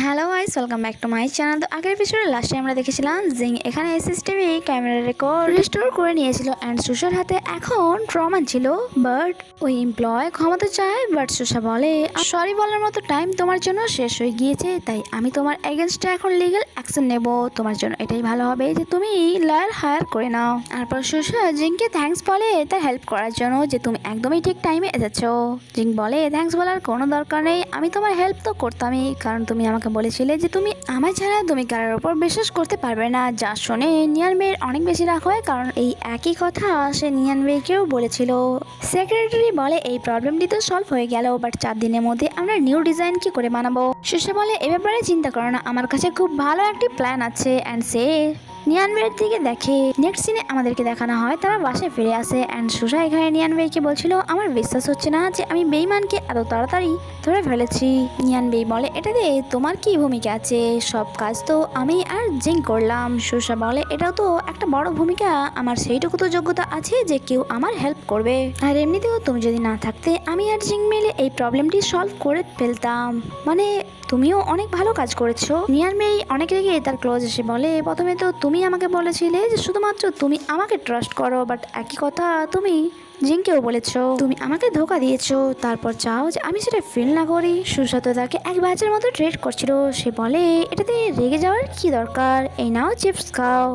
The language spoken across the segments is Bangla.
Hello guys, welcome back to my channel. তো আগের এপিসোডে লাস্টে আমরা দেখেছিলাম জিং এখানে এসএসটিভি ক্যামেরা রেকর্ড রিস্টোর করে নিয়েছিল অ্যান্ড সুশার হাতে এখন প্রমাণ ছিল। বাট ওই এমপ্লয় ক্ষমতা চায়, বাট সুশা বলে সরি বলার মতো টাইম তোমার জন্য শেষ হয়ে গিয়েছে, তাই আমি তোমার এগেনস্টে এখন লিগ্যাল অ্যাকশন নেব। তোমার জন্য এটাই ভালো হবে যে তুমি লয়ার হায়ার করে নাও। তারপর সুশা জিংকে থ্যাঙ্কস বলে তার হেল্প করার জন্য, যে তুমি একদমই ঠিক টাইমে এসেছো। জিং বলে থ্যাঙ্কস বলার কোনো দরকার নেই, আমি তোমার হেল্প তো করতামই, কারণ তুমি আমাকে বলেছিলে যে তুমি আমার ছাড়া তুমি কারোর উপর বিশ্বাস করতে পারবে না। যা শুনে নিয়ান বের অনেক বেশি রাগ হয়, কারণ এই একই কথা সে নিয়ান বেকেও বলেছিল। সেক্রেটারি বলে এই প্রবলেমটি তো সলভ হয়ে গেল, বাট 4 দিনের মধ্যে আমরা নিউ ডিজাইন কি করে বানাবো। সুশা বলে এ ব্যাপারে চিন্তা করো না, আমার কাছে খুব ভালো একটি প্ল্যান আছে। অ্যান্ড সে নিয়ানবের দিকে দেখে। নেক্সট সিনে আমাদেরকে দেখানো হয় তারা বাসায় ফিরে আসে অ্যান্ড সুশা এখানে নিয়ানবেইকে বলছিল আমার বিশ্বাস হচ্ছে না যে আমি বেইমানকে এত তাড়াতাড়ি ধরে ফেলেছি। নিয়ানবেই বলে এটাতে তোমার কি ভূমিকা আছে, সব কাজ তো আমি আর জিং করলাম। সুশা বলে এটাও তো একটা বড় ভূমিকা, আমার সেইটুকু তো যোগ্যতা আছে যে কেউ আমার হেল্প করবে, আর এমনিতেও তুমি যদি না থাকতে আমি আর জিং মিলে এই প্রবলেমটি সলভ করে ফেলতাম। মানে তুমিও অনেক ভালো কাজ করেছো। নিয়ানবেই অনেক রেগে তার ক্লোজ এসে বলে প্রথমে তো তুমি আমাকে বলেছিলে যে শুধুমাত্র তুমি আমাকে ট্রাস্ট করো, বাট একই কথা তুমি জিংকেও বলেছো, তুমি আমাকে ধোকা দিয়েছো, তারপর চাও যে আমি সেটা ফিল না করি। সুশান্ত তাকে এক বাচ্চার মতো ট্রিট করছিল। সে বলে এটাতে রেগে যাওয়ার কি দরকার, এই নাও চিপস খাও।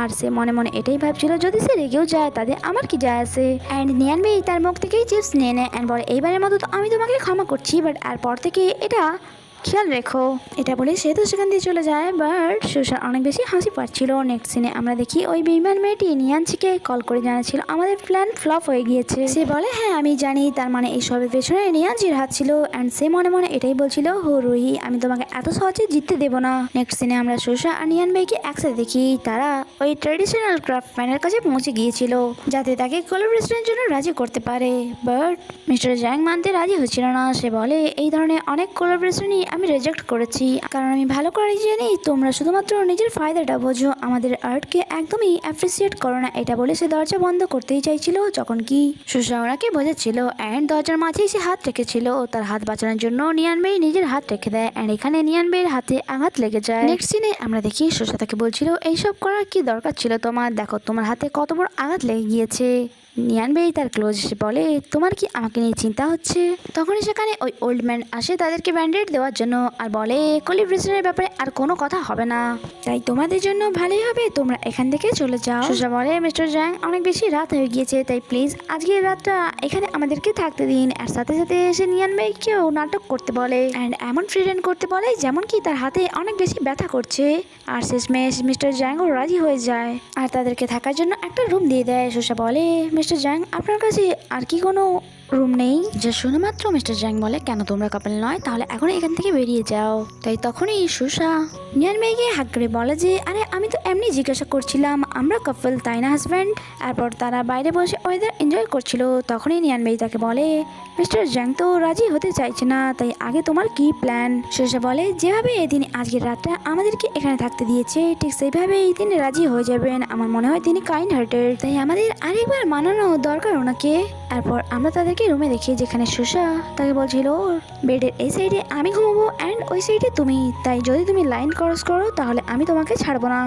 আর সে মনে মনে এটাই ভাবছিল যদি সে রেগেও যায় তাদের আমার কি যায় আসে। অ্যান্ড নিয়ানবেই তার মুখ থেকেই চিপস নিয়ে নেয় অ্যান্ড বলে এইবারের মতো তো আমি তোমাকে ক্ষমা করছি, বাট এরপর থেকে এটা খেয়াল রেখো। এটা বলে সে তো সেখান দিয়ে চলে যায়, বাট সুশার অনেক বেশি হাসি পাচ্ছিল। নেক্সট সিনে আমরা দেখি ওই বেইমান মেয়েটি নিয়ানচিকে কল করে জানাচ্ছিল আমাদের প্ল্যান ফ্লপ হয়ে গিয়েছে। সে বলে হ্যাঁ আমি জানি, তার মানে এই সবের পেছনে নিয়ানচির হাত ছিল। অ্যান্ড সে মনে মনে এটাই বলছিল হো রুহি, আমি তোমাকে এত সহজে জিততে দেবো না। নেক্সট সিনে আমরা সুশা আর নিয়ান ভাইকে একসাথে দেখি। তারা ওই ট্রেডিশনাল ক্রাফটম্যানের কাছে পৌঁছে গিয়েছিল যাতে তাকে কোলাবরেশনের জন্য রাজি করতে পারে, বাট মিস্টার জ্যাং মানতে রাজি হচ্ছিল না। সে বলে এই ধরনের অনেক কোলাবরেশনই আমি রিজেক্ট করেছি, কারণ আমি ভালো করে জানি তোমরা শুধুমাত্র নিজের ফায়দাটা বোঝো, আমাদের আর্টকে একদমই অ্যাপ্রিসিয়েট করো না। এটা বলে সে দরজা বন্ধ করতেই চাইছিল, যখন কি সুশা ওনাকে বোঝাচ্ছিল অ্যান্ড দরজার মাঝেই সে হাত রেখেছিল। তার হাত বাঁচানোর জন্য নিয়ানবেই নিজের হাত রেখে দেয় অ্যান্ড এখানে নিয়ানবেইয়ের হাতে আঘাত লেগে যায়। নেক্সট সিনে আমরা দেখি সুশা তাকে বলছিল এইসব করার কি দরকার ছিল তোমার, দেখো তোমার হাতে কত বড় আঘাত লেগে গিয়েছে। নিয়ানবেই তার ক্লোজ এসে বলে তোমার কি আমাকে নিয়ে চিন্তা হচ্ছে। তখনই সেখানে ওই ওল্ড ম্যান আসে তাদেরকে ব্যান্ডেড দেওয়ার জন্য আর বলে কোলাবরেশনের ব্যাপারে আর কোনো কথা হবে না, তাই তোমাদের জন্য ভালোই হবে তোমরা এখান থেকে চলে যাও। সুশা বলে মিস্টার জ্যাং অনেক বেশি রাত হয়ে গিয়েছে, তাই প্লিজ আজকের রাতটা এখানে আমাদেরকে থাকতে দিন। আর সাথে সাথে এসে নিয়ানবেইকেও নাটক করতে বলে অ্যান্ড এমন প্রিটেন্ড করতে বলে যেমন কি তার হাতে অনেক বেশি ব্যথা করছে। আর শেষমেশ মিস্টার জ্যাংও রাজি হয়ে যায় আর তাদেরকে থাকার জন্য একটা রুম দিয়ে দেয়। সুশা বলে মিস্টার জ্যাং আপনার কাছে আর কি কোনো রুম নেই? যে শুধুমাত্র মিস্টার জ্যাং বলে কেন তোমরা কাপল নয়, তাহলে এখন এখান থেকে বেরিয়ে যাও। তাই তখনই সুশা নিয়ানবেইকে হাত করে বলে যে আরে আমি তো এমনি জিজ্ঞাসা করছিলাম, আমরা কাপল তাই না হাজব্যান্ড। তারপর তারা বাইরে বসে ওয়েদার এনজয় করছিল। তখনই নিয়ানবেই তাকে বলে মিস্টার জ্যাং তো রাজি হতে চাইছে না, তাই আগে তোমার কি প্ল্যান? সুশা বলে যেভাবে তিনি আজকের রাতটা আমাদেরকে এখানে থাকতে দিয়েছে ঠিক সেইভাবেই তিনি রাজি হয়ে যাবেন। আমার মনে হয় তিনি কাইন্ড হার্টেড, তাই আমাদের আরেকবার মানানো দরকার ওনাকে। তারপর আমরা তাদেরকে রুমে দেখি যেখানে সুশা তাকে বলছিল বেডের এই সাইডে আমি ঘুমাবো অ্যান্ড ওই সাইডে তুমি, তাই যদি তুমি লাইন ক্রস করো তাহলে আমি তোমাকে ছাড়বো না।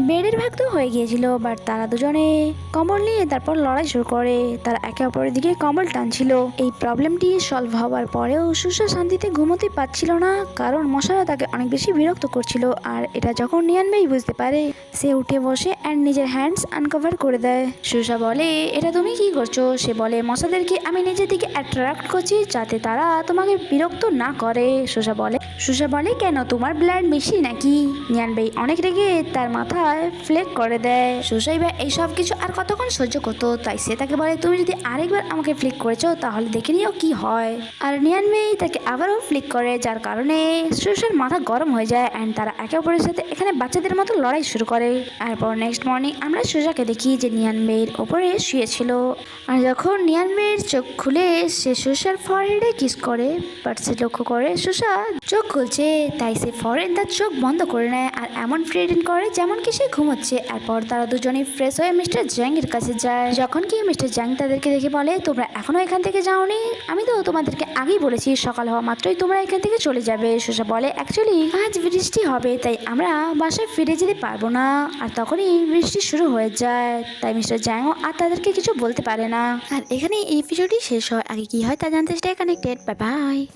বেডের ভাগ তো হয়ে গিয়েছিল, বাট তারা দুজনে কম্বল নিয়ে তারপর লড়াই শুরু করে। তারা একে অপরের দিকে কম্বল টানছিল। এই প্রবলেমটি সলভ হওয়ার পরেও সুশা শান্তিতে ঘুমোতে পারছিল না, কারণ মশারা তাকে অনেক বেশি বিরক্ত করছিল। আর এটা যখন নিয়ানবেই বুঝতে পারে সে উঠে বসে অ্যান্ড নিজের হ্যান্ডস আনকভার করে দেয়। সুশা বলে এটা তুমি কি করছো? সে বলে মশাদেরকে আমি নিজের দিকে অ্যাট্রাক্ট করছি যাতে তারা তোমাকে বিরক্ত না করে। সুশা বলে কেন তোমার ব্লাড বেশি নাকি? নিয়ানবেই অনেক রেগে তার মাথায় ফ্লেক করে দেয়। সুশাই বা এই সব কিছু আর কতক্ষণ সহ্য করতো, তাই সে তাকে বলে তুমি যদি আরেকবার আমাকে ফ্লিক করেছো তাহলে দেখে নিও কি হয়। আর নিয়ানবেই তাকে আবারও ফ্লিক করে, যার কারণে সুশার মাথা গরম হয়ে যায় অ্যান্ড তারা একে অপরের সাথে এখানে বাচ্চাদের মতো লড়াই শুরু করে। এরপর নেক্সট মর্নিং আমরা সুশাকে দেখি যে নিয়ানবেইয়ের ওপরে শুয়েছিল। আর যখন নিয়ানবেইয়ের চোখ খুলে বলে সে সুসার ফরহেডে কিস করে, বাট সে লক্ষ্য করে সুসা চোখ খুলছে, তাই সে ফরেন তার চোখ বন্ধ করে নেয় আর এমন প্রিটেন্ড করে যেমন কি সে ঘুমোচ্ছে। এরপর তারা দুজনেই ফ্রেশ হয়ে মিস্টার জ্যাং এর কাছে যায়। যখন কি মিস্টার জ্যাং তাদেরকে দেখে বলে, তোমরা এখনো এখান থেকে যাওনি? আমি তো তোমাদেরকে আগেই বলেছি সকাল হওয়া মাত্রই তোমরা এখান থেকে চলে যাবে। সুসা বলে, অ্যাকচুয়ালি আজ বৃষ্টি হবে তাই আমরা বাসায় ফিরে যেতে পারবো না। আর তখনই বৃষ্টি শুরু হয়ে যায়, তাই মিস্টার জ্যাংও আর তাদেরকে কিছু বলতে পারে না। আর এখানে এই ভিডিওটি শেষ হয়। আগে কি হয় তা জানতে স্টে কানেক্টেড। Bye bye.